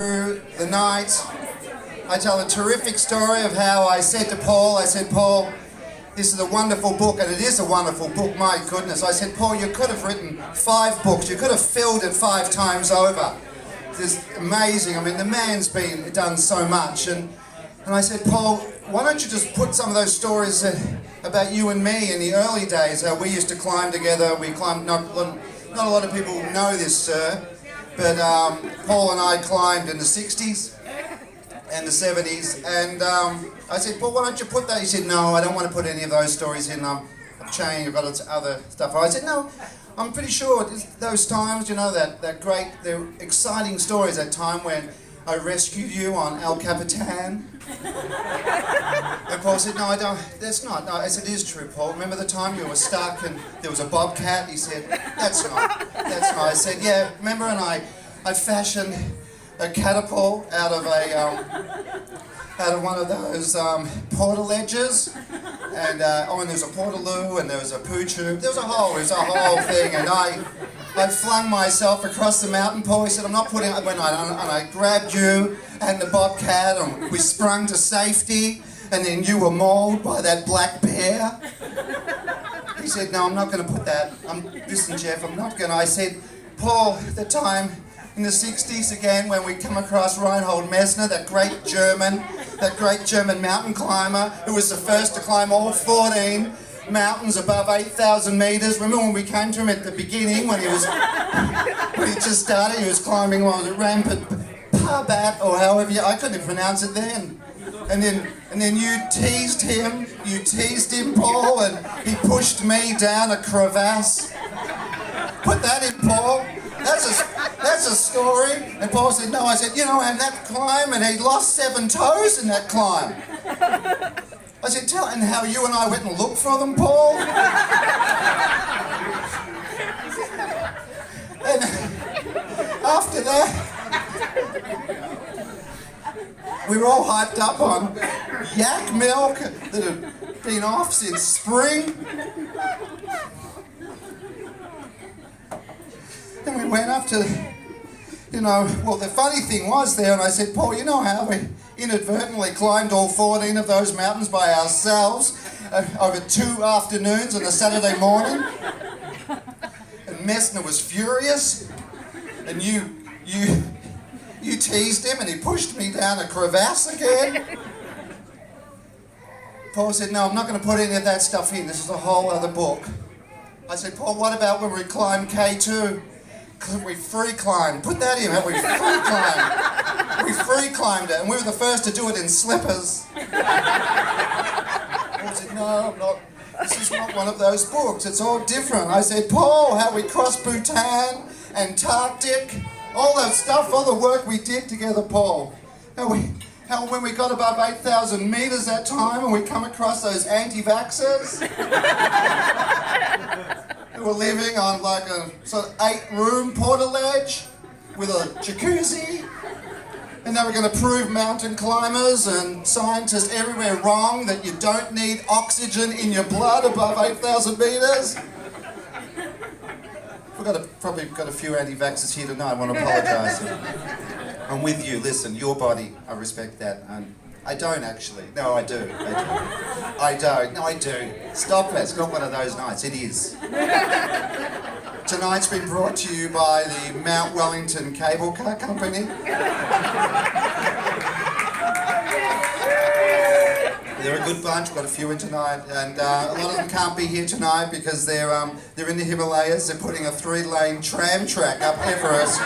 Through the night, I tell a terrific story of how I said to Paul, Paul, this is a wonderful book, and it is a wonderful book, my goodness. I said, Paul, you could have written 5 books, you could have filled it 5 times over. It's amazing. I mean, the man's done so much. And I said, Paul, why don't you just put some of those stories about you and me in the early days, how we used to climb together. We climbed, not a lot of people know this, sir, but Paul and I climbed in the 60s and the 70s, and I said, Paul, why don't you put that? He said, no, I don't want to put any of those stories in. I've changed, I've got other stuff. I said, no, I'm pretty sure those times, you know, the exciting stories, that time when I rescued you on El Capitan. And Paul said, no, I don't, that's not. No, I said, it is true, Paul. Remember the time you were stuck and there was a bobcat? He said, that's not. I said, yeah, remember, and I fashioned a catapult out of one of those portaledges, and and there was a portaloo, and there was a poo tube. There was a whole thing, and I flung myself across the mountain, Paul. He said, I'm not putting it, and I grabbed you and the bobcat, and we sprung to safety, and then you were mauled by that black bear. He said, no, I'm not going to put that. Listen, Jeff, I'm not going to. I said, Paul, at the time in the 60s again, when we come across Reinhold Messner, that great German mountain climber who was the first to climb all 14 mountains above 8,000 meters. Remember when we came to him at the beginning, when he just started, he was climbing, what was it, Rampant Parbat, or however I couldn't even pronounce it then. And then you teased him, Paul, and he pushed me down a crevasse. Put that in, Paul. That's a story. And Paul said, no. I said, you know, and that climb, and he lost 7 toes in that climb. I said, tell him how you and I went and looked for them, Paul. And after that, we were all hyped up on yak milk that had been off since spring. And we went up to, the funny thing was there, and I said, Paul, you know how we inadvertently climbed all 14 of those mountains by ourselves over 2 afternoons on a Saturday morning? And Messner was furious, and you teased him, and he pushed me down a crevasse again. Paul said, no, I'm not going to put any of that stuff in. This is a whole other book. I said, Paul, what about when we climbed K2? We free climbed. Put that in. We free climbed. We free climbed it, and we were the first to do it in slippers. I said, no, I'm not. This is not one of those books. It's all different. I said, Paul, how we crossed Bhutan, Antarctic, all that stuff, all the work we did together, Paul. How when we got above 8,000 meters that time, and we come across those anti-vaxxers. We were living on like a sort of 8-room portaledge with a jacuzzi, and they were going to prove mountain climbers and scientists everywhere wrong that you don't need oxygen in your blood above 8,000 meters. We've probably got a few anti-vaxxers here tonight. I want to apologise. I'm with you. Listen, your body, I respect that. I don't actually. No, I do. I don't. No, I do. Stop it. It's not one of those nights. It is. Tonight's been brought to you by the Mount Wellington Cable Car Company. They're a good bunch. We've got a few in tonight, and a lot of them can't be here tonight because they're in the Himalayas. They're putting a 3-lane tram track up Everest.